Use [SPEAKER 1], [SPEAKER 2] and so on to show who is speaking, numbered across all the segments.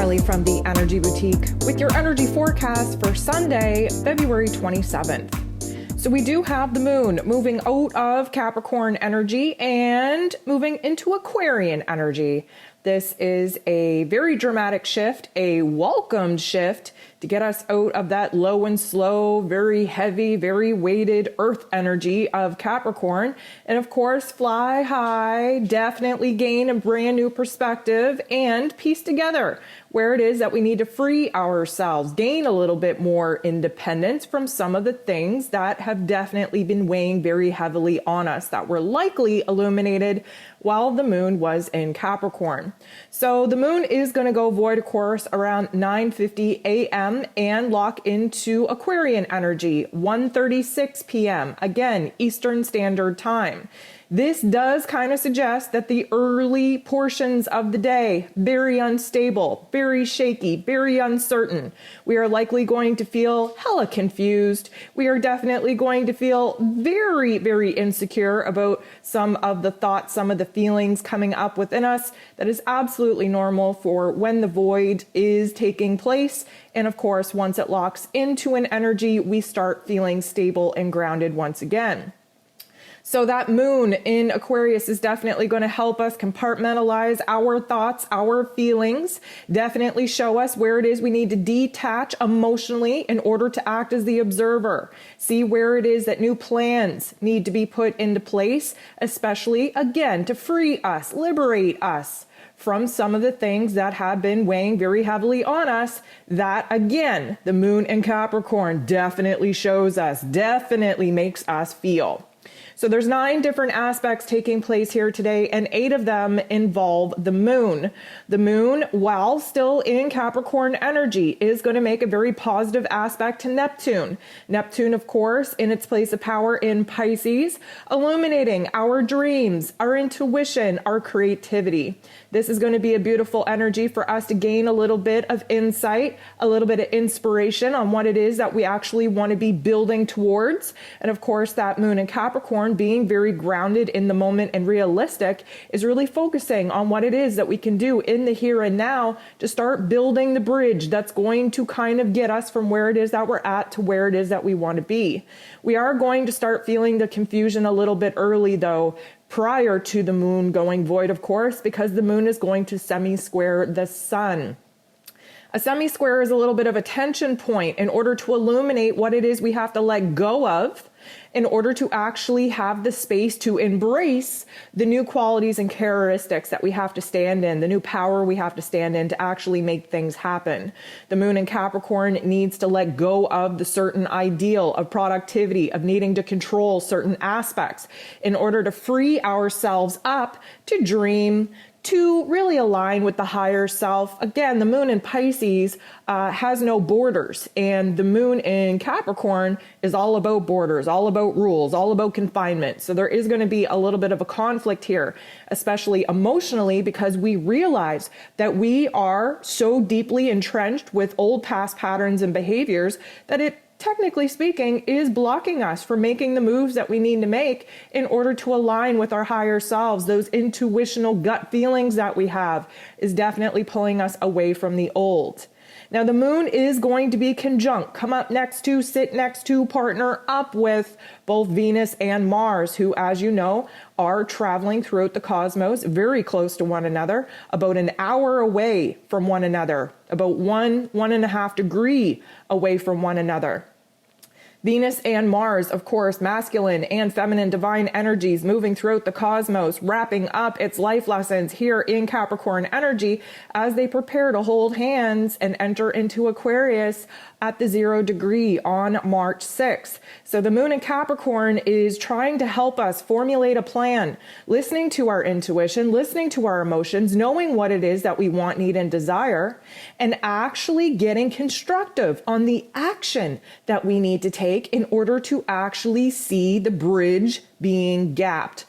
[SPEAKER 1] Marley from the Energy Boutique with your energy forecast for Sunday, February 27th. So we do have the moon moving out of Capricorn energy and moving into Aquarian energy. This is a very dramatic shift, a welcomed shift to get us out of that low and slow, very heavy, very weighted earth energy of Capricorn. And of course, fly high, definitely gain a brand new perspective and piece together where it is that we need to free ourselves, gain a little bit more independence from some of the things that have definitely been weighing very heavily on us that were likely illuminated while the moon was in Capricorn. So the moon is going to go void, of course, around 9:50 a.m. and lock into Aquarian energy, 1:36 p.m. Again, Eastern Standard Time. This does kind of suggest that the early portions of the day, very unstable, very shaky, very uncertain. We are likely going to feel hella confused. We are definitely going to feel very, very insecure about some of the thoughts, some of the feelings coming up within us. That is absolutely normal for when the void is taking place. And of course, once it locks into an energy, we start feeling stable and grounded once again. So that moon in Aquarius is definitely going to help us compartmentalize our thoughts, our feelings, definitely show us where it is we need to detach emotionally in order to act as the observer. See where it is that new plans need to be put into place, especially, again, to free us, liberate us from some of the things that have been weighing very heavily on us. That, again, the moon in Capricorn definitely shows us, definitely makes us feel. So there's 9 different aspects taking place here today, and 8 of them involve the moon. The moon, while still in Capricorn energy, is going to make a very positive aspect to Neptune. Neptune, of course, in its place of power in Pisces, illuminating our dreams, our intuition, our creativity. This is going to be a beautiful energy for us to gain a little bit of insight, a little bit of inspiration on what it is that we actually want to be building towards. And of course, that moon in Capricorn, being very grounded in the moment and realistic, is really focusing on what it is that we can do in the here and now to start building the bridge that's going to kind of get us from where it is that we're at to where it is that we want to be. We are going to start feeling the confusion a little bit early, though, prior to the moon going void, of course, because the moon is going to semi-square the sun. A semi-square is a little bit of a tension point in order to illuminate what it is we have to let go of in order to actually have the space to embrace the new qualities and characteristics that we have to stand in, the new power we have to stand in to actually make things happen. The moon in Capricorn needs to let go of the certain ideal of productivity, of needing to control certain aspects in order to free ourselves up to dream, to really align with the higher self. Again, the moon in Pisces has no borders, and the moon in Capricorn is all about borders, all about rules, all about confinement. So there is going to be a little bit of a conflict here, especially emotionally, because we realize that we are so deeply entrenched with old past patterns and behaviors that it, technically speaking, is blocking us from making the moves that we need to make in order to align with our higher selves. Those intuitional gut feelings that we have is definitely pulling us away from the old. Now, the moon is going to be conjunct, come up next to, sit next to, partner up with both Venus and Mars, who, as you know, are traveling throughout the cosmos very close to one another, about an hour away from one another, about 1.5 degrees away from one another. Venus and Mars, of course, masculine and feminine divine energies moving throughout the cosmos, wrapping up its life lessons here in Capricorn energy as they prepare to hold hands and enter into Aquarius at the 0 degree on March 6th. So the moon in Capricorn is trying to help us formulate a plan, listening to our intuition, listening to our emotions, knowing what it is that we want, need, and desire, and actually getting constructive on the action that we need to take in order to actually see the bridge being gapped.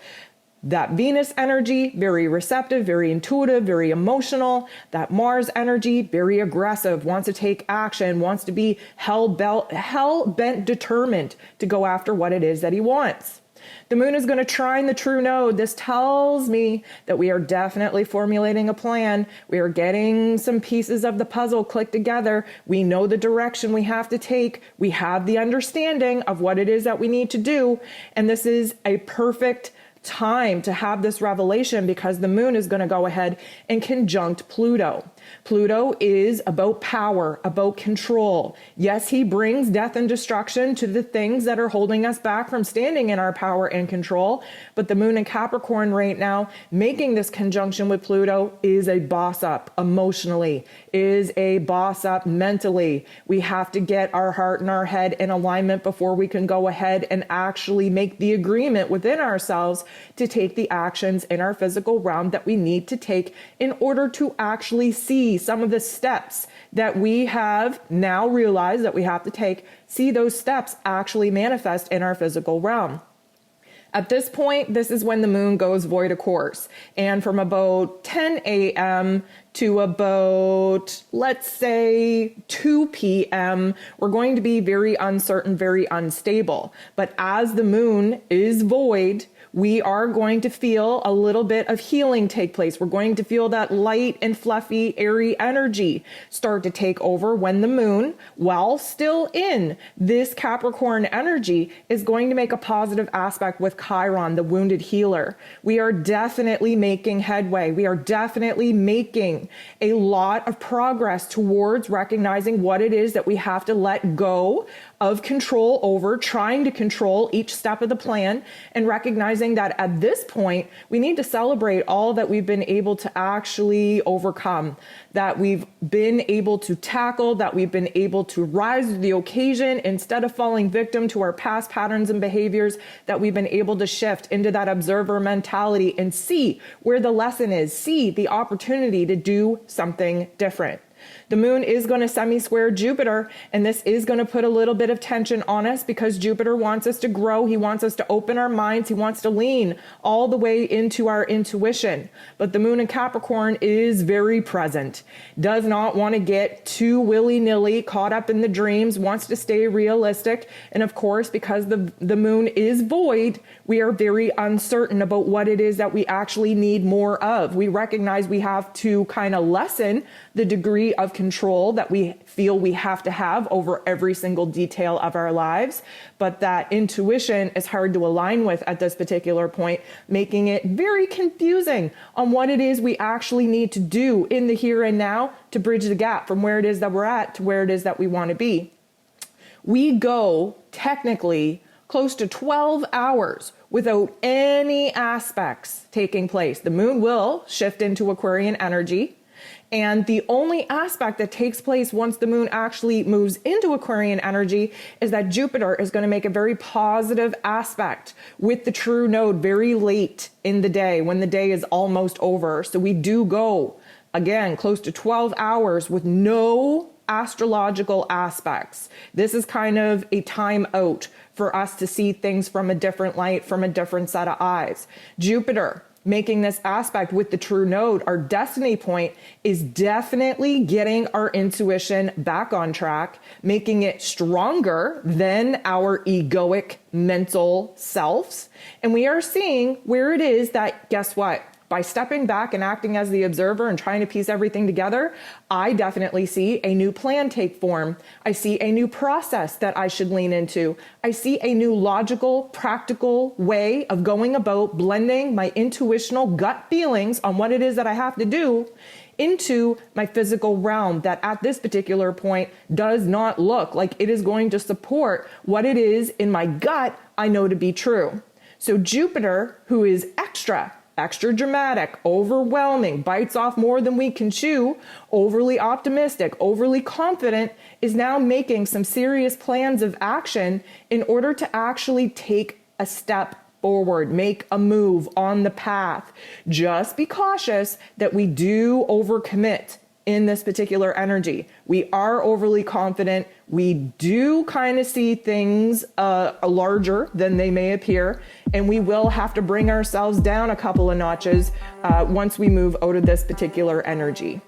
[SPEAKER 1] That Venus energy, very receptive, very intuitive, very emotional. That Mars energy, very aggressive, wants to take action, wants to be hell-bent determined to go after what it is that he wants. The moon is going to trine the true node. This tells me that we are definitely formulating a plan. We are getting some pieces of the puzzle clicked together. We know the direction we have to take. We have the understanding of what it is that we need to do. And this is a perfect time to have this revelation because the moon is going to go ahead and conjunct Pluto. Pluto is about power, about control. Yes, he brings death and destruction to the things that are holding us back from standing in our power and control. But the moon in Capricorn right now, making this conjunction with Pluto, is a boss up emotionally, is a boss up mentally. We have to get our heart and our head in alignment before we can go ahead and actually make the agreement within ourselves to take the actions in our physical realm that we need to take in order to actually see some of the steps that we have now realized that we have to take, see those steps actually manifest in our physical realm. At this point, this is when the moon goes void of course. And from about 10 a.m. to about, let's say, 2 p.m., we're going to be very uncertain, very unstable. But as the moon is void, we are going to feel a little bit of healing take place. We're going to feel that light and fluffy, airy energy start to take over when the moon, while still in this Capricorn energy, is going to make a positive aspect with Chiron, the wounded healer. We are definitely making headway. We are definitely making a lot of progress towards recognizing what it is that we have to let go of control over, trying to control each step of the plan, and recognizing that at this point, we need to celebrate all that we've been able to actually overcome, that we've been able to tackle, that we've been able to rise to the occasion instead of falling victim to our past patterns and behaviors, that we've been able to shift into that observer mentality and see where the lesson is, see the opportunity to do something different. The moon is going to semi-square Jupiter, and this is going to put a little bit of tension on us because Jupiter wants us to grow. He wants us to open our minds. He wants to lean all the way into our intuition. But the moon in Capricorn is very present, does not want to get too willy-nilly caught up in the dreams, wants to stay realistic. And of course, because the moon is void, we are very uncertain about what it is that we actually need more of. We recognize we have to kind of lessen the degree of control that we feel we have to have over every single detail of our lives, but that intuition is hard to align with at this particular point, making it very confusing on what it is we actually need to do in the here and now to bridge the gap from where it is that we're at to where it is that we want to be. We go technically close to 12 hours without any aspects taking place. The moon will shift into Aquarian energy. And the only aspect that takes place once the moon actually moves into Aquarian energy is that Jupiter is going to make a very positive aspect with the true node very late in the day when the day is almost over. So we do go, again, close to 12 hours with no astrological aspects. This is kind of a time out for us to see things from a different light, from a different set of eyes. Jupiter making this aspect with the true node, our destiny point, is definitely getting our intuition back on track, making it stronger than our egoic mental selves. And we are seeing where it is that, guess what? By stepping back and acting as the observer and trying to piece everything together, I definitely see a new plan take form. I see a new process that I should lean into. I see a new logical, practical way of going about blending my intuitional gut feelings on what it is that I have to do into my physical realm that at this particular point does not look like it is going to support what it is in my gut I know to be true. So Jupiter, who is extra dramatic, overwhelming, bites off more than we can chew, overly optimistic, overly confident, is now making some serious plans of action in order to actually take a step forward, make a move on the path. Just be cautious that we do overcommit in this particular energy. We are overly confident. We do kind of see things larger than they may appear, and we will have to bring ourselves down a couple of notches once we move out of this particular energy.